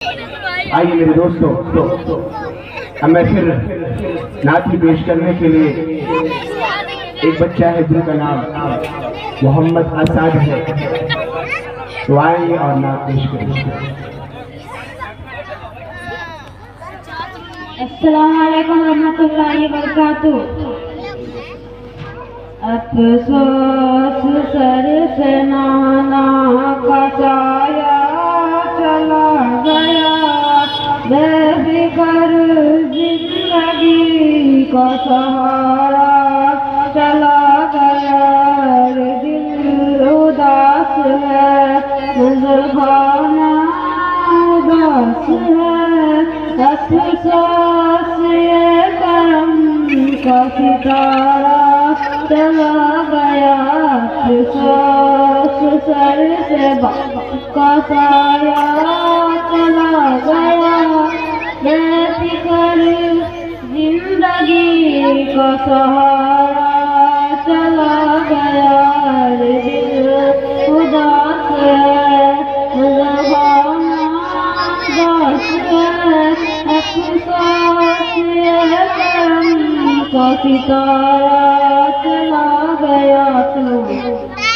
आइए मेरे दोस्तों, अब मैं फिर नाती पेश करने के लिए, एक बच्चा है जिनका नाम मोहम्मद आसाद है, तो आइए और नात पेश करें। अस्सलाम वालेकुम रहमतुल्लाहि व बरकातुहू। अफसोस सर से नाना का साया चला गया, बेफिकर जिंदगी का सहारा चला गया। दिल उदास है, ज़ुबाना उदास है, अफसोस ये करम का सितारा चला गया। अफसोस सर से का साया चला गया, बेफिकर जिंदगी का सहारा चला गया। दिल उदास है, ज़बाना उदास है, अफसोस ये करम का सितारा चला गया।